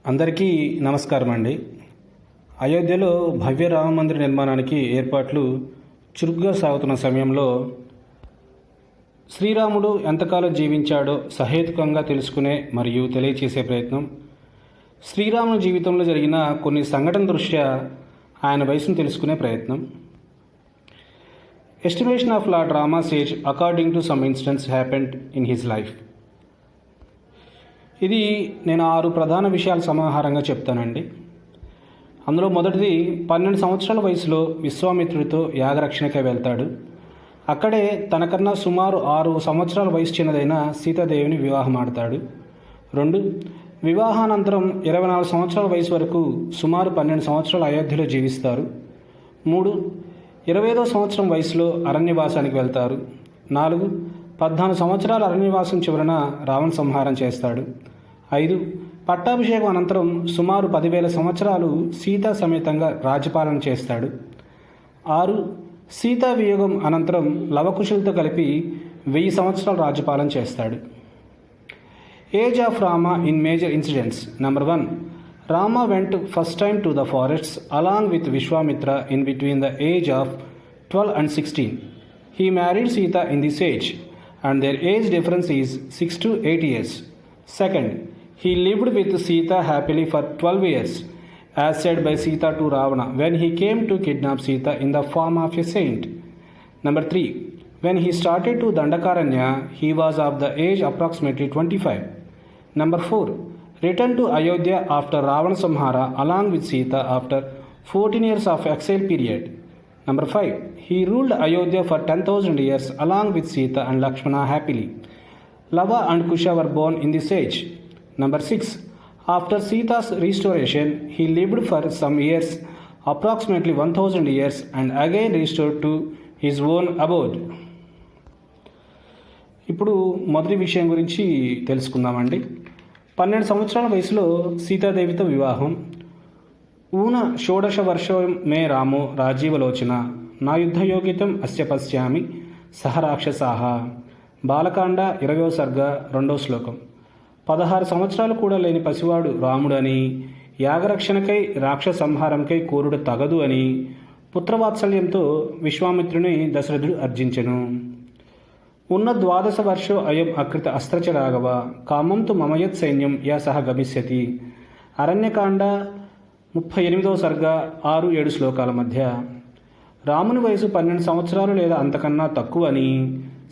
అందరికీ నమస్కారం అండి. అయోధ్యలో భవ్య రామ మందిర నిర్మాణానికి ఏర్పాట్లు చురుగ్గా సాగుతున్న సమయంలో శ్రీరాముడు ఎంతకాలం జీవించాడో సహేతుకంగా తెలుసుకునే మరియు తెలియచేసే ప్రయత్నం, శ్రీరాముని జీవితంలో జరిగిన కొన్ని సంఘటన దృష్ట్యా ఆయన వయసును తెలుసుకునే ప్రయత్నం. Estimation of lord Rama's age according to some incidents happened in his life. ఇది నేను 6 ప్రధాన విషయాల సమాహారంగా చెప్తానండి. అందులో మొదటిది, 12 సంవత్సరాల వయసులో విశ్వామిత్రుడితో యాగరక్షణకై వెళ్తాడు. అక్కడే తనకన్నా సుమారు 6 సంవత్సరాల వయసు చిన్నదైన సీతాదేవిని వివాహం ఆడతాడు. 2, వివాహానంతరం 24 సంవత్సరాల వయసు వరకు సుమారు 12 సంవత్సరాలు అయోధ్యలో జీవిస్తారు. 3, 25వ సంవత్సరం వయసులో అరణ్యవాసానికి వెళ్తారు. 4, 14 సంవత్సరాల అరణ్యవాసం చివరన రావణ సంహారం చేస్తాడు. 5, పట్టాభిషేకం అనంతరం సుమారు 10,000 సంవత్సరాలు సీతా సమేతంగా రాజ్యపాలన చేస్తాడు. 6, సీతా వియోగం అనంతరం లవకుశులతో కలిపి 1000 సంవత్సరాలు రాజ్యపాలన చేస్తాడు. Age of Rama in major incidents. Number 1, Rama went first time to the forests along with Vishwamitra in between the age of 12 and 16. He married Sita in this age, and their age difference is 6 to 8 years. Second, he lived with Sita happily for 12 years, as said by Sita to Ravana when he came to kidnap Sita in the form of a saint. Number 3, when he started to Dandakaranya, he was of the age approximately 25. Number 4, returned to Ayodhya after Ravana Samhara along with Sita after 14 years of exile period. Number 5, he ruled Ayodhya for 10,000 years along with Sita and Lakshmana happily. Lava and Kusha were born in this age. Number 6, after Sita's restoration, he lived for some years, approximately 1,000 years, and again restored to his own abode. ఇప్పుడు మొదటి విషయం గురించి తెలుసుకుందామండి. 12 సంవత్సరాల వయసులో సీతాదేవితో వివాహం. ఊన షోడశ వర్షో మే రామో రాజీవలోచన నా యుద్ధయోగితం అస్య పశ్యామి సహ రాక్షసాహ. బాలకాండ 20వ సర్గ 2వ శ్లోకం. 16 సంవత్సరాలు కూడా లేని పసివాడు రాముడని, యాగరక్షణకై రాక్షస సంహారంకై కోరుడు తగదు అని పుత్రవాత్సల్యంతో విశ్వామిత్రుని దశరథుడు అర్జించెను. ఉన్న 12 వర్షో అయం అకృత అస్త్రచ రాఘవ కామం తు మమయత్ సైన్యం యా సహ గమిష్యతి. అరణ్యకాండ 38వ సర్గ 6-7 శ్లోకాల మధ్య. రాముని వయసు 12 సంవత్సరాలు లేదా అంతకన్నా తక్కువని,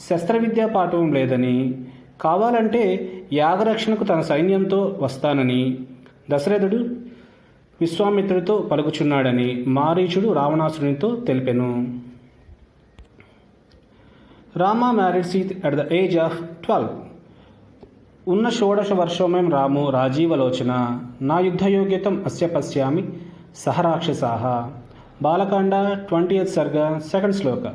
శస్త్రవిద్యా పాఠవం లేదని, కావాలంటే యాగరక్షణకు తన సైన్యంతో వస్తానని దశరథుడు విశ్వామిత్రుడితో పలుకుచున్నాడని మారీచుడు రావణాసురునితో తెలిపెను. Rama married Sita at the age of 12. ఉన్న షోడశ వర్షోమయం రాము రాజీవలోచన నా యుద్ధయోగ్యతం అస్య పశ్యామి సహ రాక్షసాహ. బాలకాండ 20th సర్గ 2nd Shloka.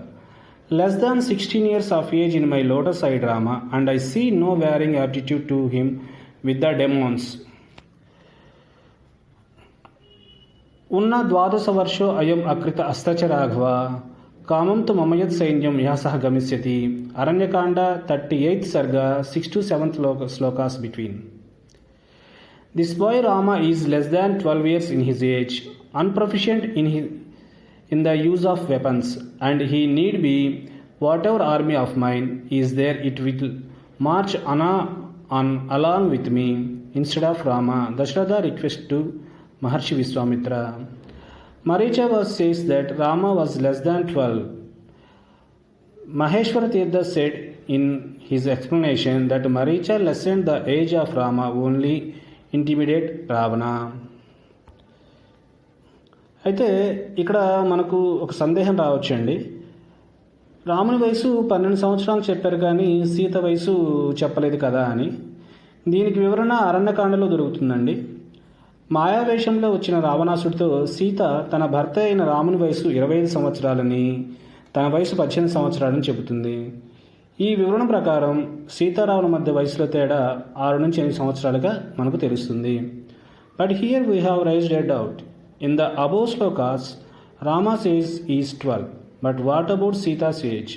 Less than 16 years of age in my lotus-eyed Rama, and I see no varying aptitude to him with the demons. ఉన్న 12 వర్షో అయం అకృత అస్త్రచ రాఘవ కామం తు మమయత్ సైన్యం యా సహ గమిష్యతి. అరణ్యకాండ 38th సర్గ 6 to 7th shlokas between. This boy Rama is less than 12 years in his age, unproficient in the use of weapons, and he need be whatever army of mine is there, it will march on along with me instead of Rama. Dasharatha request to Maharshi Vishwamitra. Maricha says that Rama was less than 12. Maheshwara Tirtha said in his explanation that Maricha lessened the age of Rama only intimidate Ravana. అయితే ఇక్కడ మనకు ఒక సందేహం రావచ్చండి. రాముని వయసు 12 సంవత్సరాలు చెప్పారు కానీ సీత వయసు చెప్పలేదు కదా అని. దీనికి వివరణ అరణ్యకాండలో దొరుకుతుందండి. మాయావేషంలో వచ్చిన రావణాసుడితో సీత తన భర్త అయిన రాముని వయసు 25 సంవత్సరాలని, తన వయసు 18 సంవత్సరాలని చెబుతుంది. ఈ వివరణ ప్రకారం సీతారాముల మధ్య వయసులో తేడా 6 నుంచి 8 సంవత్సరాలుగా మనకు తెలుస్తుంది. But here we have raised a doubt. In the above slokas, Rama's age is 12, but what about Sita's age?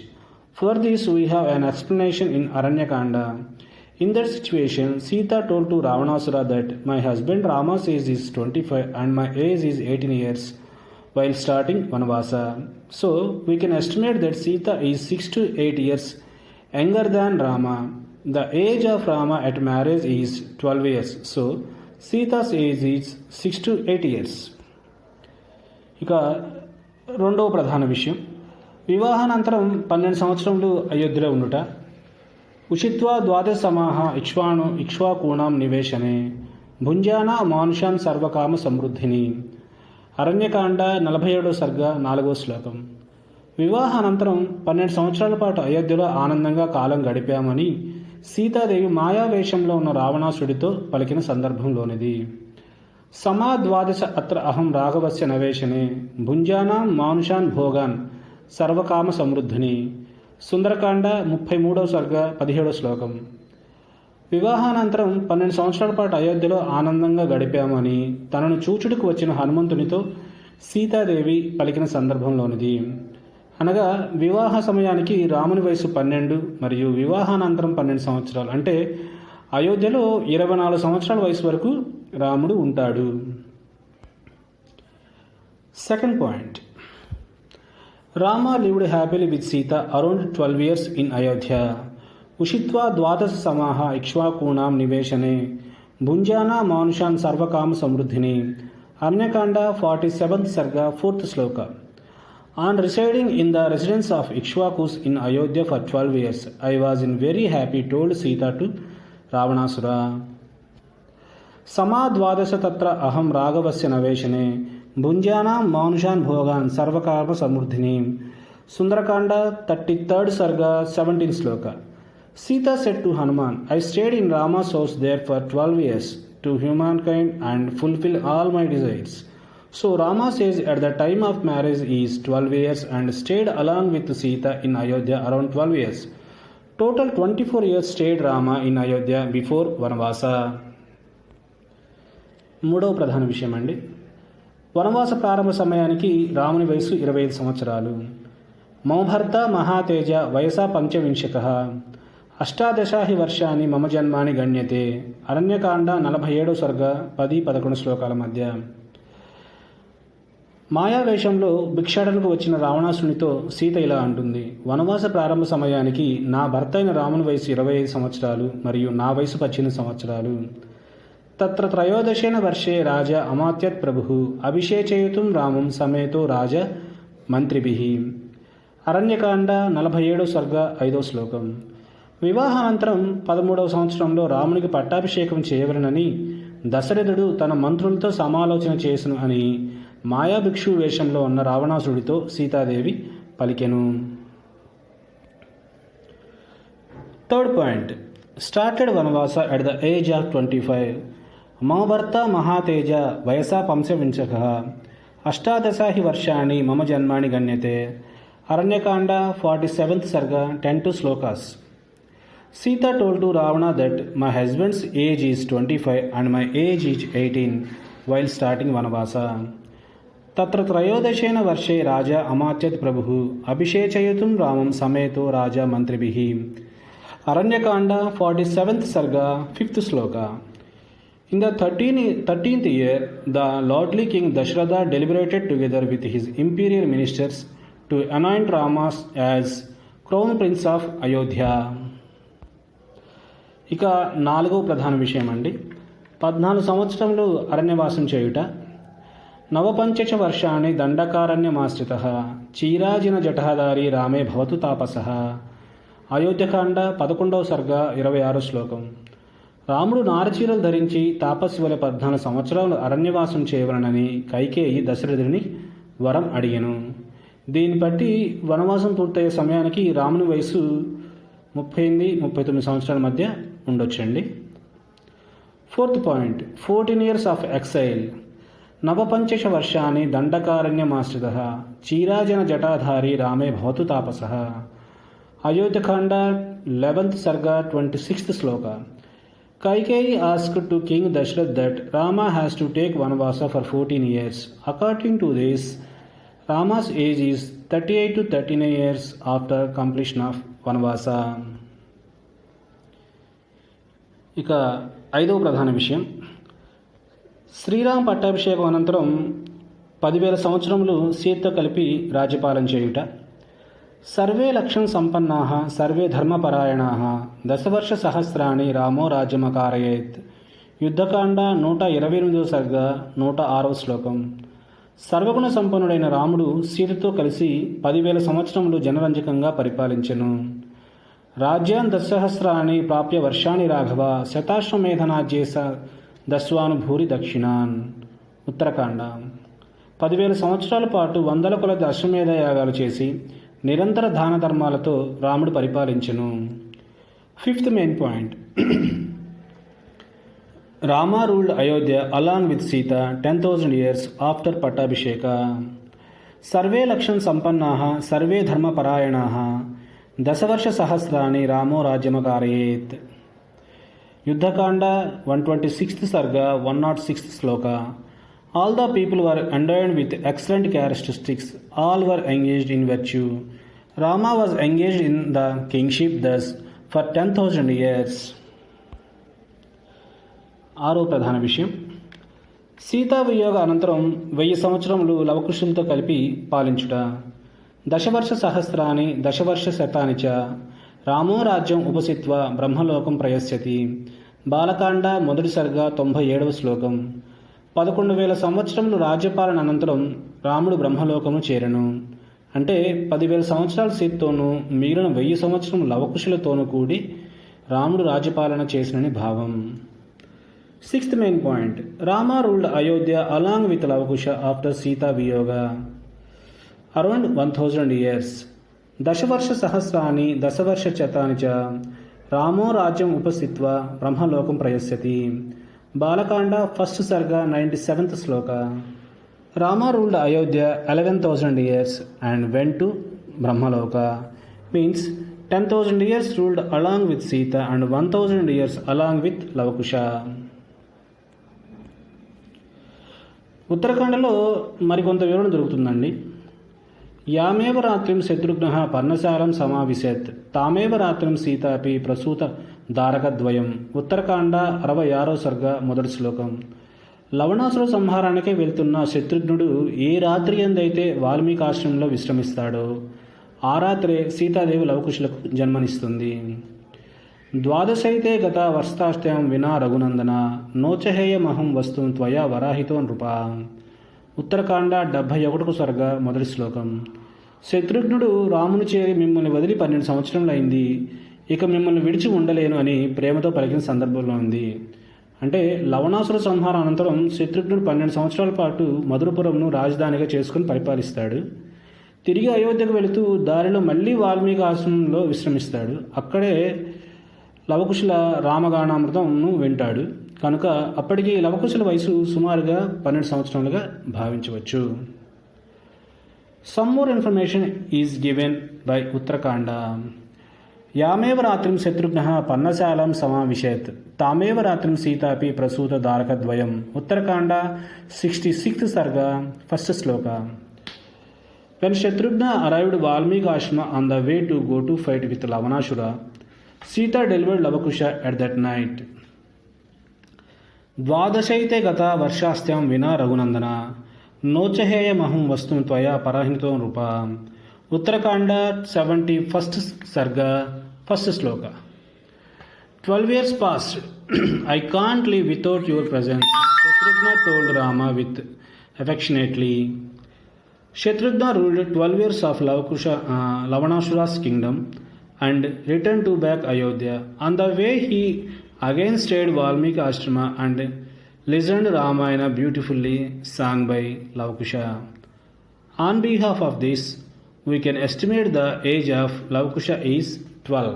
For this we have an explanation in Aranyakanda. In that situation, Sita told to Ravanasura that my husband Rama's age is 25 and my age is 18 years while starting Vanvasa. So we can estimate that Sita is 6 to 8 years younger than Rama. The age of Rama at marriage is 12 years. So Sita's age is 6 to 8 years. ఇక రెండవ ప్రధాన విషయం, వివాహానంతరం 12 సంవత్సరములు అయోధ్యలో ఉండుట. ఉషిత్వా ద్వాదశ సమాహ ఇక్ష్వాకూణాం నివేశనే భుంజానా మానుషాన్ సర్వకామ సమృద్ధిని. అరణ్యకాండ 47వ సర్గ 4వ శ్లోకం. వివాహానంతరం 12 సంవత్సరాల పాటు అయోధ్యలో ఆనందంగా కాలం గడిపామని సీతాదేవి మాయావేషంలో ఉన్న రావణాసుడితో పలికిన సందర్భంలోనిది. సమా ద్వాదశ అత్ర అహం రాఘవస్య నవేశనే భుంజానాం మానుషాన్ భోగాన్ సర్వకామ సమృద్ధిని. సుందరకాండ 33వ సర్గ 17వ శ్లోకం. వివాహానంతరం 12 సంవత్సరాల పాటు అయోధ్యలో ఆనందంగా గడిపామని తనను చూచుటకు వచ్చిన హనుమంతునితో సీతాదేవి పలికిన సందర్భంలోనిది. అనగా వివాహ సమయానికి రాముని వయసు 12 మరియు వివాహానంతరం 12 సంవత్సరాలు, అంటే అయోధ్యలో 24 సంవత్సరాల వయసు వరకు రాముడు ఉంటాడు. Second point, Rama lived happily with Sita around 12 years in Ayodhya. Ushitva dwadasa samaha ikshvakunam niveshane bhunjana manushan sarvakama samruddhini. Arnyakanda 47th Sarga 4th Sloka. On residing in the residence of Ikshvakus in Ayodhya for 12 years, I was in very happy, told Sita to Ravanasura. Sama dwadasa tatra aham ragavasya naveshane భుంజానా మానుషాన్ భోగాన్ సర్వకామ సమృద్ధిని. Sundarakanda 33rd sarga 17th shloka. Sita said to Hanuman, I stayed in Rama's house there for 12 years to human kind and fulfil all my desires. So Rama's age at the time of marriage is 12 years and stayed along with Sita in Ayodhya around 12 years. Total 24 years stayed Rama in Ayodhya before vanavasa. మూడవ ప్రధాన విషయం అండి, వనవాస ప్రారంభ సమయానికి రాముని వయసు 25 సంవత్సరాలు. మమ భర్త మహాతేజ వయసా పంచవింశతః అష్టాదశాహి వర్షాన్ని మమ జన్మాని గణ్యతే. అరణ్యకాండ 47వ సర్గ 10-11 శ్లోకాల మధ్య. మాయావేషంలో భిక్షాటనకు వచ్చిన రావణాసునితో సీత ఇలా అంటుంది, వనవాస ప్రారంభ సమయానికి నా భర్త అయిన రాముని వయసు 25 సంవత్సరాలు మరియు నా వయసు 18 సంవత్సరాలు. తత్ర త్రయోదశేన వర్షే రాజా అమాత్యత్ ప్రభుః అభిషేచయితుం రామం సమేతో రాజ మంత్రిభిః. అరణ్యకాండ 47వ సర్గ 5వ శ్లోకం. వివాహానంతరం 13వ సంవత్సరంలో రామునికి పట్టాభిషేకం చేయవలెనని దశరథుడు తన మంత్రులతో సమాలోచన చేసును అని మాయాభిక్షు వేషంలో ఉన్న రావణాసుడితో సీతాదేవి పలికెను. Third point, started vanavasa at the age of 25. మమ భర్త మహాతేజ వయసా పంచవింశతః అష్టాదశాహి వర్షాణి మమ జన్మాని గణ్యతే. Aranya Kanda 47th sarga 10 shlokas. Sita told to Ravana that my husband's age is 25 and my age is 18 while starting vanavasa. తత్ర త్రయోదశేన వర్షే రాజా అమాత్యత్ ప్రభుః అభిషేచయితుం రామం సమేతో రాజా మంత్రిభిః. Aranya Kanda 47th సర్గా 5th Shloka. In the 13th year, the lordly king Dasharatha deliberated together with his imperial ministers to anoint Rama as crown prince of Ayodhya. ఇక నాలుగవ ప్రధాన విషయం అండి, 14 సంవత్సరములు అరణ్యవాసం చేయుట. నవపంచచ వర్షాన్ని దండకారణ్యమాశ్రితః చీరాజిన జటాధారి రామే భవతు తాపసః. అయోధ్యకాండ 11వ సర్గ 26వ శ్లోకం. రాముడు నారచీరలు ధరించి తాపస్సు వలె 14 సంవత్సరాలు అరణ్యవాసం చేయవలనని కైకేయి దశరథుడిని వరం అడిగెను. దీన్ని బట్టి వనవాసం పూర్తయ్యే సమయానికి రాముని వయసు 38-39 సంవత్సరాల మధ్య ఉండొచ్చండి. Fourth point, 14 years of exile. నవపంచశ వర్షాన్ని దండకారణ్యమాశ్రితః చీరాజన జటాధారి రామే భవతు తాపసః. Ayodhya Kanda 11th సర్గా 26th Shloka. Kaikeyi asked to King Dashrath that Rama has to take Vanvasa for 14 years. According to this, Rama's age is 38 to 39 years after completion of Vanvasa. ఇక ఐదవ ప్రధాన విషయం, శ్రీరామ పట్టాభిషేకం అనంతరం 10,000 సంవత్సరములు సీతతో కలిపి రాజ్యపాలన చేయుట. సర్వే లక్షణ సంపన్నాః సర్వే ధర్మపరాయణాః దశవర్ష సహస్రాణి రామో రాజ్యమకారయేత్. యుద్ధకాండ 128వ సర్గ 106వ శ్లోకం. సర్వగుణ సంపన్నుడైన రాముడు సీతతో కలిసి 10,000 సంవత్సరములు జనరంజకంగా పరిపాలించెను. రాజ్యాన్ దశసహస్రాన్ని ప్రాప్య వర్షాన్ని రాఘవ శతాశ్వమేధనాజ్యేస దస్వానుభూరి దక్షిణాన్. ఉత్తరకాండ. 10,000 సంవత్సరాల పాటు వందల కొలది అశ్వమేధ యాగాలు చేసి నిరంతర దాన ధర్మాలతో రాముడు పరిపాలించెను. Fifth main point, Rama ruled Ayodhya along with Sita 10,000 years after pattabhisheka. సర్వే లక్షణ సంపన్నాః సర్వే ధర్మపరాయణాః దశవర్ష సహస్రాన్ని రామో రాజ్యమకారయేత్. Yuddhakanda 126th sarga 106th shloka. All the people were endowed with excellent characteristics, all were engaged in virtue. Rama was engaged in the kingship thus for 10,000 years. ఆరో ప్రధాన విషయం, సీతా వియోగ అనంతరం 1000 సంవత్సరములు లవకుశులతో కలిపి పాలించుట. దశవర్ష సహస్రాన్ని దశవర్ష శతాని చ రామో రాజ్యం ఉపసిత్వ బ్రహ్మలోకం ప్రయస్యతి. బాలకాండ మొదటి సర్గ 97వ శ్లోకం. 11,000 సంవత్సరములు రాజ్యపాలన అనంతరం రాముడు బ్రహ్మలోకము చేరెను. అంటే 10,000 సంవత్సరాల సీతతోనూ మిగిలిన 1000 సంవత్సరం లవకుశులతోనూ కూడి రాముడు రాజ్యపాలన చేసినని భావం. Sixth main point, Rama ruled Ayodhya along with Lavakusha after Sita వియోగ అరౌండ్ 1,000 years. దశవర్ష సహస్రాన్ని దశవర్ష శతాని చ రామో రాజ్యం ఉపస్థిత్వ బ్రహ్మలోకం ప్రయస్యతి. బాలకాండ ఫస్ట్ సర్గ 97th శ్లోక. Rama ruled Ayodhya 11,000 years and went to Brahmaloka. Means 10,000 years ruled along with Sita and 1,000 years along with Lavakusha. ఉత్తరాఖండలో మరికొంత వివరణ దొరుకుతుందండి. యామేవ రాత్రిం శత్రుఘ్నః పర్ణశాలం సమావిశత్ తామేవ రాత్రిం సీతాపి ప్రసూత దారకద్వయం. ఉత్తరకాండ 66వ సర్గ మొదటి శ్లోకం. లవణాసుర సంహారానికే వెళ్తున్న శత్రుఘ్నుడు ఏ రాత్రి ఎందైతే వాల్మీకి ఆశ్రమంలో విశ్రమిస్తాడో ఆ రాత్రే సీతాదేవి లవకుశులకు జన్మనిస్తుంది. ద్వాదశైతే గత వర్షాష్టయం వినా రఘునందన నోచహేయమహం వస్తుం త్వయా వరాహితో నృప. ఉత్తరకాండ 71వ సర్గ మొదటి శ్లోకం. శత్రుఘ్నుడు రాముని చేరి మిమ్మల్ని వదిలి 12 సంవత్సరములైంది, ఇక మిమ్మల్ని విడిచి ఉండలేను అని ప్రేమతో పలికిన సందర్భంలో ఉంది. అంటే లవణాసుర సంహారం అనంతరం శత్రుఘ్నుడు 12 సంవత్సరాల పాటు మధురపురంను రాజధానిగా చేసుకుని పరిపాలిస్తాడు. తిరిగి అయోధ్యకు వెళుతూ దారిలో మళ్ళీ వాల్మీకి ఆశ్రమంలో విశ్రమిస్తాడు. అక్కడే లవకుశుల రామగానామృతంను వింటాడు. కనుక అప్పటికి లవకుశుల వయసు సుమారుగా 12 సంవత్సరాలుగా భావించవచ్చు. Some more information is given by Uttarakanda. యామేవ రాత్రిం శత్రుఘ్నః పర్ణశాలం సమావిశత్ తామేవ రాత్రిం సీతాపి ప్రసూత దారకద్వయం. Uttarakanda 66th sarga first shloka. When Shatrughna arrived Valmiki Ashrama on the way to go to fight with Lavanashura, Sita delivered Lavakusha at that night. ద్వాదశైతే గత వర్షాస్త్యం వినా Raghunandana నోచహేయ మహం వస్తుం త్వయా పరాహితో నృప. Uttarakanda 71st sarga first shloka. 12 years passed. I can't live without your presence, Shatrughna told Rama with affectionately. Shatrughna ruled 12 years of Lavanashura's kingdom and returned to back Ayodhya. On the way he again stayed Valmiki Ashrama and listened Ramayana beautifully sung by Lavakusha. On behalf of this, we can estimate the age of Lavakusha is 12.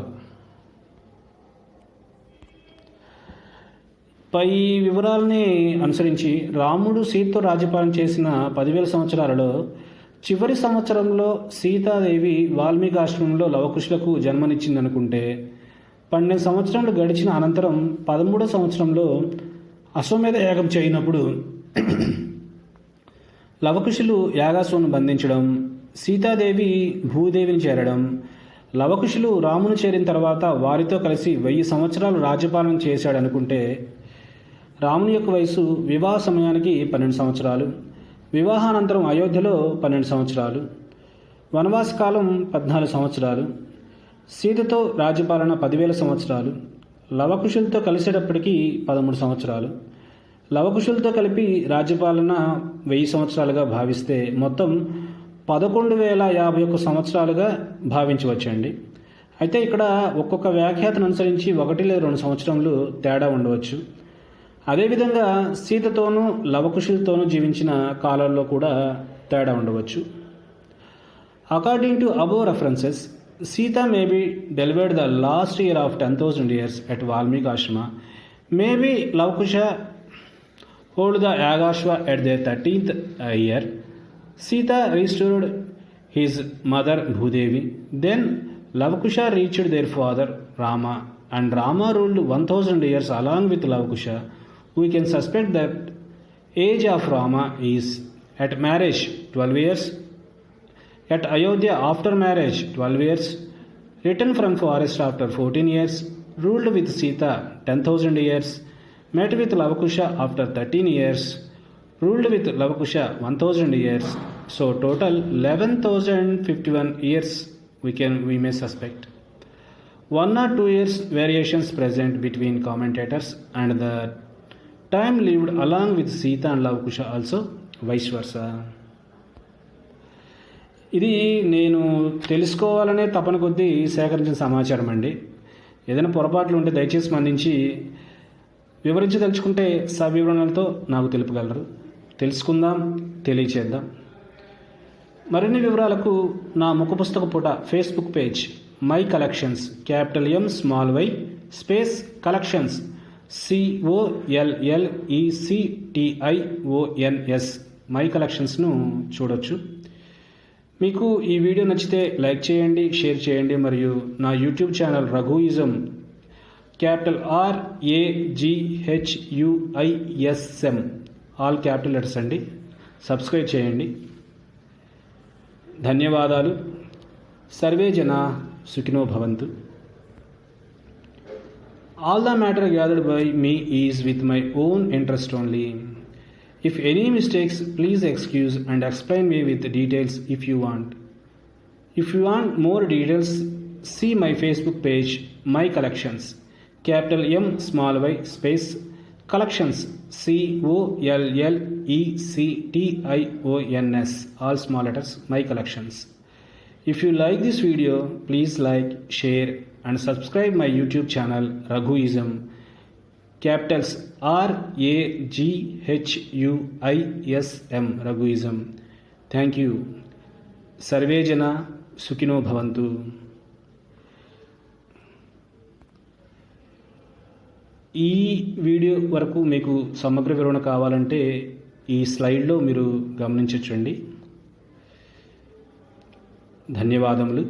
పై వివరాలని అనుసరించి రాముడు సీతతో రాజ్యపాలన చేసిన 10,000 సంవత్సరాలలో చివరి సంవత్సరంలో సీతాదేవి వాల్మీకి ఆశ్రమంలో లవకుశులకు జన్మనిచ్చిందనుకుంటే 12 సంవత్సరాలు గడిచిన అనంతరం 13వ సంవత్సరంలో అశ్వమేధ యాగం చేయనప్పుడు లవకుశులు యాగాశ్వను బంధించడం, సీతాదేవి భూదేవిని చేరడం, లవకుశులు రామును చేరిన తర్వాత వారితో కలిసి 1000 సంవత్సరాలు రాజ్యపాలన చేశాడనుకుంటే రాముని యొక్క వయసు వివాహ సమయానికి 12 సంవత్సరాలు, వివాహానంతరం అయోధ్యలో 12 సంవత్సరాలు, వనవాస కాలం 14 సంవత్సరాలు, సీతతో రాజ్యపాలన 10,000 సంవత్సరాలు, లవకుశులతో కలిసేటప్పటికీ 13 సంవత్సరాలు, లవకుశులతో కలిపి రాజ్యపాలన 1000 సంవత్సరాలుగా భావిస్తే మొత్తం 11,051 సంవత్సరాలుగా భావించవచ్చండి. అయితే ఇక్కడ ఒక్కొక్క వ్యాఖ్యాతను అనుసరించి 1 లేదా 2 సంవత్సరములు తేడా ఉండవచ్చు. అదేవిధంగా సీతతోనూ లవకుశులతోనూ జీవించిన కాలాల్లో కూడా తేడా ఉండవచ్చు. According to above references, Sita may be delivered the last year of 10,000 years at Valmiki Ashrama. Maybe Lavakusha hold the Yagashva at their 13th year. Sita restored his mother Bhudevi. Then Lavakusha reached their father Rama, and Rama ruled 1,000 years along with Lavakusha. We can suspect that age of Rama is at marriage 12 years, at Ayodhya after marriage 12 years, returned from forest after 14 years, ruled with Sita 10,000 years, met with Lavakusha after 13 years, ruled with Lavakusha 1,000 years. So total 11,051 years we may suspect. 1 or 2 years variations present between commentators, and the time lived along with Sita and Lavakusha also vice versa. ఇది నేను తెలుసుకోవాలనే తపన కొద్దీ సేకరించిన సమాచారం అండి. ఏదైనా పొరపాట్లు ఉంటే దయచేసి స్పందించి వివరించదలుచుకుంటే సవివరణలతో నాకు తెలుపగలరు. తెలుసుకుందాం, తెలియచేద్దాం. మరిన్ని వివరాలకు నా ముఖపుస్తక పుట Facebook page my collections MY space collections COLLECTIONS my కలెక్షన్స్ను చూడొచ్చు. మీకు ఈ వీడియో నచ్చితే లైక్ చేయండి, షేర్ చేయండి. మరియు నా YouTube channel Raghuism RAGHUISM all capital letters అండి, సబ్స్క్రైబ్ చేయండి. ధన్యవాదాలు. సర్వే జనా సుఖినో భవంతు. All the matter gathered by me is with my own interest only. If any mistakes, please excuse and explain me with the details if you want. If you want more details, see my Facebook page, My Collections, MY space Collections, COLLECTIONS, all small letters, My Collections. If you like this video, please like, share and subscribe my YouTube channel Raghuism, capitals RAGHUISM, Raghuism. Thank you. Sarve Jana Sukhino Bhavantu. ఈ video వరకు మీకు సమగ్ర వివరణ కావాలంటే ఈ స్లైడ్లో మీరు గమనించవచ్చండి. ధన్యవాదములు.